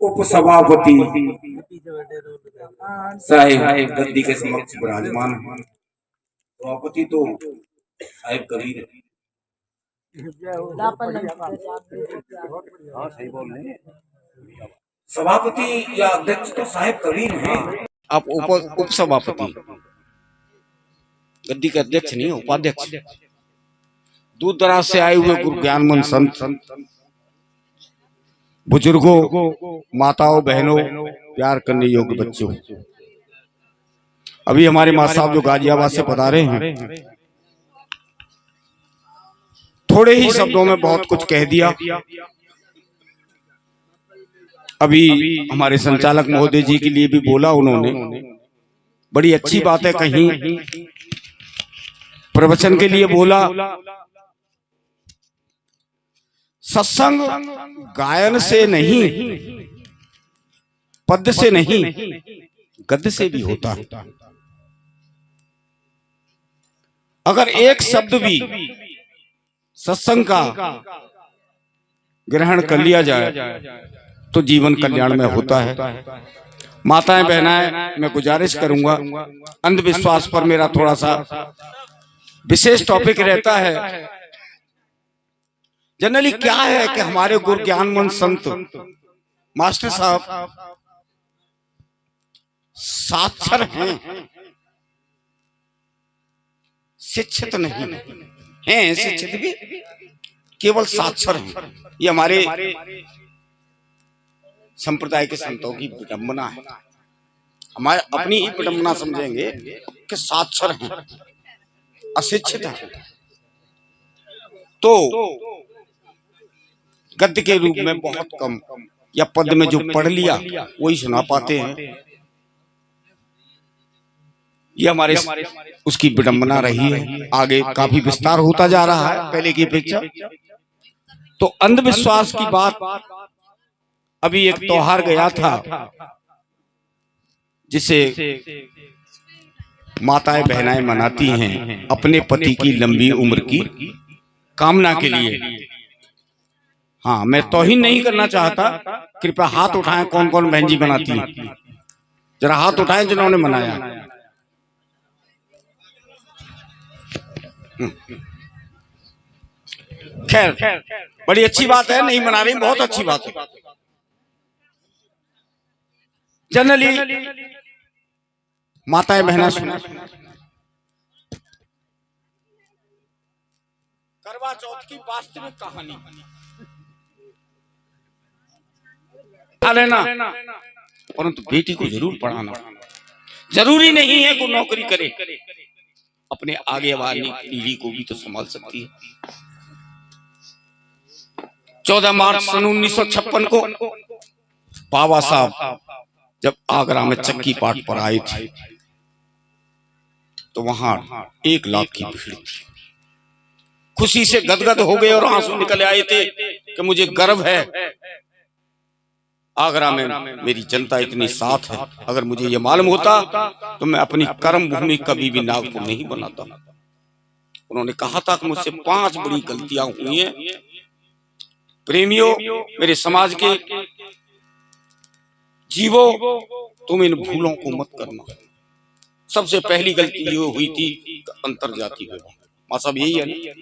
उपसभापति साहिब गद्दी के समक्ष विराजमान है। सभापति तो साहिब कबीर है। सभापति या अध्यक्ष तो साहिब कबीर हैं। आप उप सभापति, गद्दी के अध्यक्ष नहीं, उपाध्यक्ष। दूर दराज से आए हुए गुरु ज्ञानमन संत, बुजुर्गों, माताओं, बहनों, प्यार करने योग्य बच्चों, अभी हमारे माँ साहब जो गाजियाबाद से पधारे हैं, थोड़े ही शब्दों में बहुत कुछ कह दिया। अभी हमारे संचालक महोदय जी के लिए भी बोला उन्होंने, बड़ी अच्छी बात है। कहीं प्रवचन के लिए बोला। सत्संग गायन से नहीं, पद से नहीं, गद्य से भी होता है। अगर एक शब्द भी सत्संग का ग्रहण कर लिया जाए तो जीवन कल्याण में होता है। माताएं बहनाएं, मैं गुजारिश करूंगा, अंधविश्वास पर मेरा थोड़ा सा विशेष टॉपिक रहता है। जनरली क्या है कि हमारे गुरु ज्ञानमन संत मास्टर साहब साक्षर हैं, शिक्षित नहीं हैं। शिक्षित भी केवल साक्षर हैं। ये हमारे संप्रदाय के संतों की विडंबना है। हमारे अपनी ही विडंबना समझेंगे कि साक्षर हैं, अशिक्षित हैं। तो गद्य के रूप में बहुत कम, या पद में जो पढ़ लिया वही सुना पाते हैं। ये हमारे उसकी विडंबना रही है। आगे काफी विस्तार होता जा रहा है पहले की अपेक्षा। तो अंधविश्वास की बात, अभी एक त्योहार गया था जिसे माताएं बहनाएं मनाती हैं अपने पति की लंबी उम्र की कामना के लिए। हाँ, मैं तौहीन नहीं करना चाहता। कृपया हाथ उठाएं कौन कौन बहन जी मनाती हैं, जरा हाथ उठाएं जिन्होंने मनाया। खैर, बड़ी अच्छी बात है, नहीं मना रही, बहुत अच्छी बात है। जनरली माताएं बहना सुना, करवा चौथ की वास्तविक कहानी लेना, परंतु बेटी को जरूर पढ़ाना। जरूरी नहीं है कि नौकरी करे, अपने आगे वाली पीढ़ी को भी तो संभाल सकती है। 14 मार्च सन 1956 को बाबा साहब जब आगरा में चक्की पाट पर आए थे तो वहां 1 लाख की भीड़ थी। खुशी से गदगद हो गए और आंसू निकल आए थे कि मुझे गर्व है, आगरा में मेरी जनता इतनी साथ है। अगर मुझे ये मालूम होता तो मैं अपनी कर्म भूमि कभी भी नागपुर नहीं बनाता। उन्होंने कहा था कि मुझसे 5 बड़ी गलतियां हुई हैं। प्रेमियों, मेरे समाज के जीवो, तुम इन भूलों को मत करना। सबसे पहली गलती ये हुई थी अंतरजातीय विवाह। मां साहब यही है ना,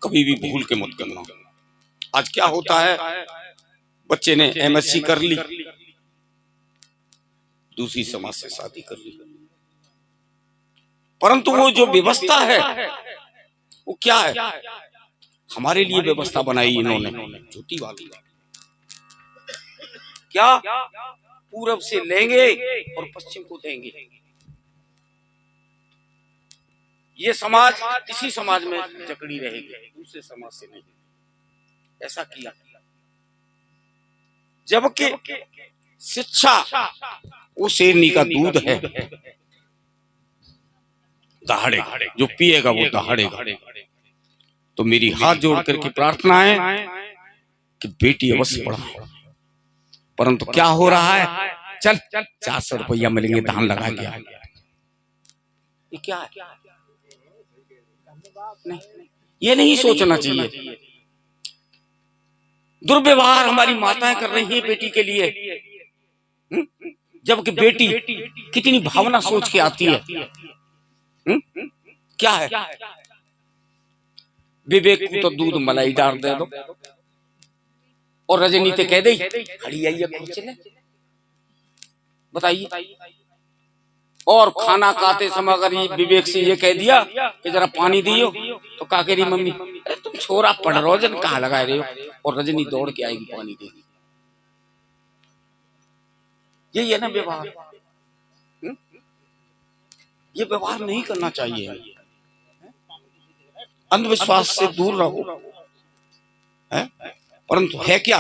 कभी भी भूल के मत करना। आज क्या होता है, बच्चे ने MSc कर ली, दूसरी समाज से शादी कर ली, परंतु वो जो व्यवस्था है वो क्या है, हमारे लिए व्यवस्था बनाई इन्होंने झूठी वाली। क्या पूरब से लेंगे और पश्चिम को देंगे। ये समाज इसी समाज में जकड़ी रहेगी, दूसरे समाज से नहीं। ऐसा किया, जबकि शिक्षा वो शेरनी का दूध है, दहाड़े, जो पिएगा वो दहाड़ेगा। तो मेरी हाथ जोड़ करके प्रार्थना है कि बेटी अवश्य पढ़ाओ। परंतु क्या हो रहा है, चल 400 रुपया मिलेंगे धान लगा के, ये क्या है? नहीं, ये नहीं सोचना चाहिए। दुर्व्यवहार हमारी माताएं कर रही हैं बेटी के लिए, जबकि बेटी कितनी भावना सोच के आती है। क्या है, विवेक को तो दूध मलाई डाल दे दो और रजनी ते कह दे खड़ी आई है चले, बताइए। और खाना खाते समय अगर ये विवेक से ये कह दिया कि जरा पानी दियो, तो क्या कह रही मम्मी, अरे तुम छोरा पढ़ रहो जन कहाँ लगा रहे हो, और रजनी दौड़ के आएगी पानी देगी। यही है ना व्यवहार। ये व्यवहार नहीं करना चाहिए। अंधविश्वास से दूर रहो, परंतु है क्या,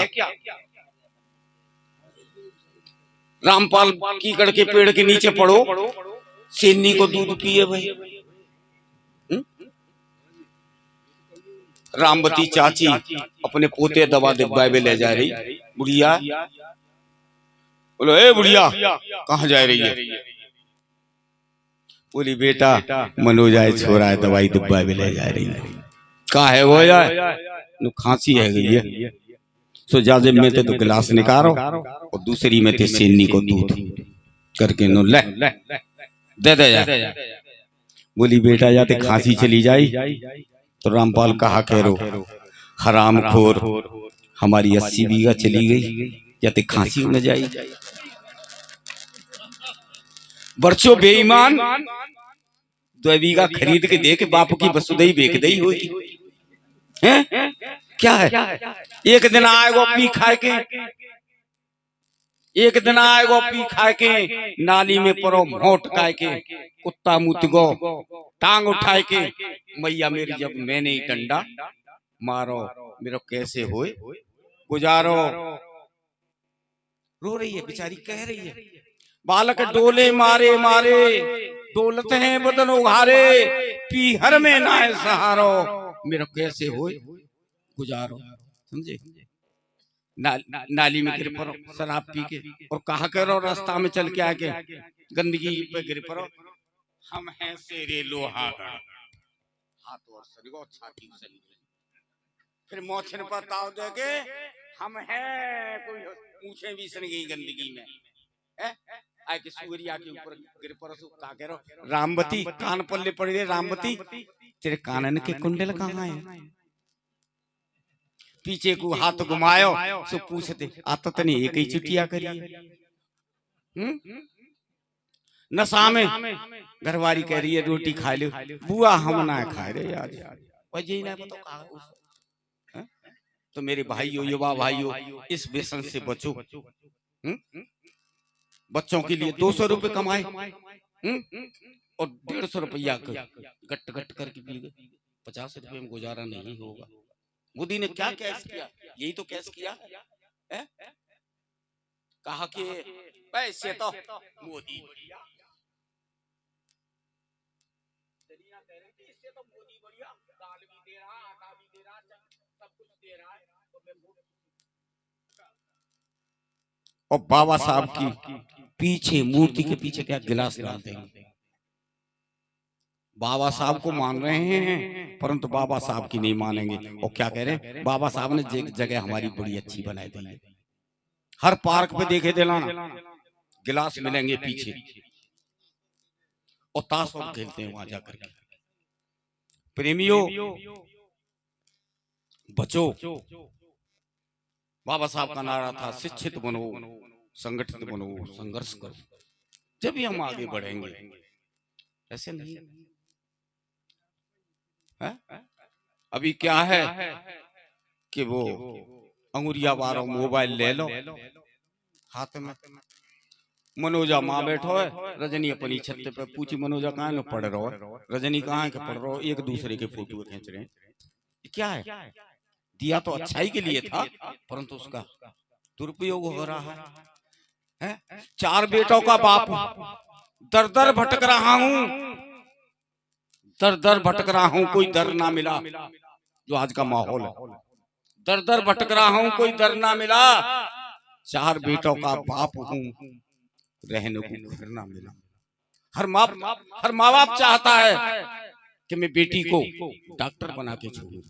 रामपाल कीकड़ के पेड़ के नीचे पड़ो, सेनी को दूध पिए भाई। रामवती चाची अपने पोते दवा डिब्बा में ले जा रही, बुढ़िया बोलो ए बुढ़िया कहाँ जा रही है, बोली बेटा मनोज आए छोरा है दवाई डिब्बा में ले जा रही है। कहा है वो यार, खांसी है गई है, सो जाजे में तो गिलास निकालो और दूसरी में थे सेनी को दूध करके नो ले दे दे यार। बोली बेटा जाते खांसी चली जाई, तो रामपाल कहा कह रो हराम खोर, हमारी 80 बीघा चली गई, जाते खांसी न जाई। बरसों बेईमान 2 बीघा खरीद के दे के बाप की वसुदेही बेच दई होगी, हैं? क्या है, एक दिन आएगो पी खाए के, एक दिन आएगो पी खाए के, नाली में परो मोट खाए के, कुत्ता मुतगो टांग उठाए के, मैया मेरी जब मैंने ही डंडा मारो मेरे कैसे होए गुजारो। रो रही है बेचारी, कह रही है बालक डोले मारे मारे, डोलत हैं बदन उघारे, पीहर में ना है सहारो, मेरा कैसे होए गुजारो। समझे, नाली में गिर पड़ो शराब पी के, और कहा करो रास्ता में चल के आके गंदगी पे गिर पड़ो, हम हैं शेरे लोहागढ़, हाथ और सरिगो छाती सरी, फिर मोछन पर ताव देके हम हैं कोई पूछे भी सड़ गई गंदगी में, आए के सूर्या के ऊपर गिर पड़ो, का कह रहो रामवती कान पल्ले पड़ गए, रामवती तेरे कानन के कुंडल कहाँ है, पीछे को हाथ घुमायो सो पूछते आता तो नहीं एक ही चुटिया करी, नशा में घरवारी कह रही है रोटी खा लो, बुआ हम ना खा रहे यार, वही ना बताओ। तो मेरे भाइयों युवा भाइयों इस व्यसन से बचो, बच्चों के लिए 200 रुपए कमाए और 150 रुपया गट गट करके पी गए, 50 रुपए में गुजारा नहीं होगा। मोदी ने क्या कैश किया, यही तो कैश किया है? कहा कि पैसे तो मोदी बढ़िया, इससे तो मोदी बढ़िया, दाल भी दे रहा आटा भी दे रहा सब कुछ दे रहा है, और बाबा साहब की पीछे मूर्ति के पीछे क्या गिलास डालते हैं, बाबा साहब को मान रहे हैं परंतु बाबा साहब की नहीं मानेंगे, और क्या कह रहे हैं बाबा साहब ने जगह हमारी बड़ी अच्छी बनाई दी है, हर पार्क पे देखे दिलाना गिलास मिलेंगे पीछे, और ताश और खेलते हैं वहां जाकर के। प्रेमियों बचो, बाबा साहब का नारा था शिक्षित बनो संगठित बनो संघर्ष करो, जब ही हम आगे बढ़ेंगे, ऐसे नहीं है? अभी क्या है कि वो अंगुरिया बारो मोबाइल ले लो हाथ में, मनोजा माँ बैठो है, रजनी अपनी छत पे पूछी मनोजा कहाँ है, पढ़ रहा है, रजनी कहाँ है, पढ़ रहा हो, एक दूसरे के फोटो खींच रहे हैं, क्या है, दिया तो अच्छाई के लिए था परंतु उसका दुरुपयोग हो रहा है। 4 बेटों का बाप, दर दर भटक रहा हूं, दर दर भटक रहा हूं, कोई दर ना मिला, जो आज का माहौल है, दर दर भटक रहा हूं कोई दर ना मिला, 4 बेटों का बाप हूं रहने को घर ना मिला। हर माँ बाप चाहता है कि मैं बेटी को डॉक्टर बना के छोड़ूं,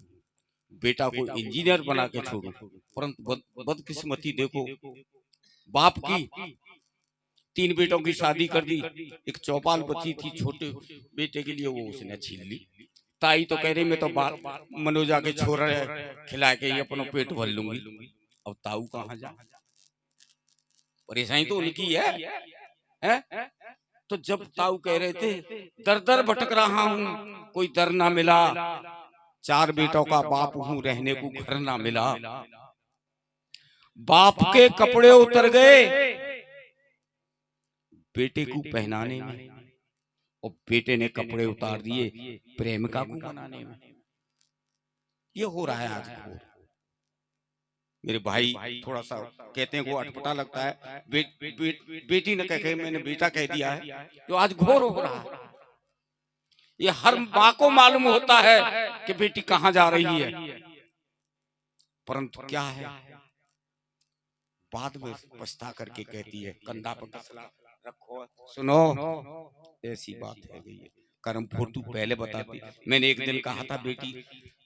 बेटा को इंजीनियर बना के छोड़ूं, परंतु बदकिस्मती देखो, बाप की 3 बेटों की शादी कर दी, एक चौपाल बची थी छोटे बेटे के लिए, वो उसने छीन ली। ताई तो कह रही मैं तो मनोजा के छोरा खिला के ही अपना पेट भर लूंगी। अब ताऊ कहाँ जा, परेशानी तो उनकी है? तो जब ताऊ कह रहे थे दर दर भटक रहा हूँ, कोई दर ना मिला, 4 बेटों का बाप हूँ, रहने को घर ना मिला, बाप के कपड़े उतर गए बेटे को पहनाने में, और बेटे ने कपड़े उतार दिए प्रेमिका को बनाने में। ये हो रहा है आज। मेरे भाई थोड़ा सा कहते हैं वो अटपटा लगता है, बेटी ने कह मैंने बेटा कह दिया है, जो आज घोर हो रहा है। ये हर माँ को मालूम होता है कि बेटी कहाँ जा रही है, परंतु क्या है, बाद में पछता करके कहती है कंधा पर कसला रखो। सुनो, ऐसी बात है गई है, कर्म फोटू पहले बताती। मैंने एक दिन कहा था बेटी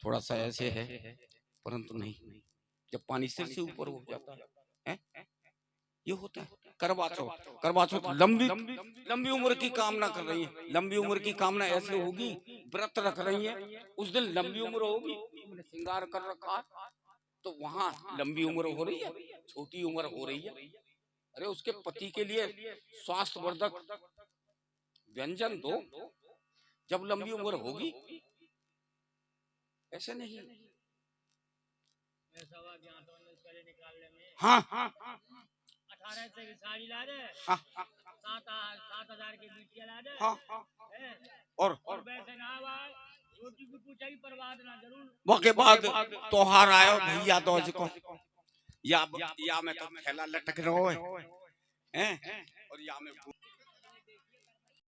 थोड़ा सा ऐसे है, परंतु नहीं, जब पानी सिर से ऊपर हो जाता है ये होता है। करवा चौथ लंबी उम्र की कामना कर रही है, लंबी उम्र की कामना ऐसे होगी, व्रत रख रही है, उस दिन लंबी उम्र होगी, श्रृंगार कर रखा है, तो वहां लंबी उम्र हो रही है, छोटी उम्र हो रही है। अरे उसके पति के लिए स्वास्थ्यवर्धक व्यंजन दो, जब लंबी उम्र होगी, ऐसे नहीं। हाँ 18 से की साड़ी ला दे, 7,000 की बिटिया ला दे, और वैसे ना भाई रोटी की पूछा ही बर्बाद ना जरूर। के बाद त्योहार आयो भैया दो को या मैं तो थैला लटक रहो है, और या में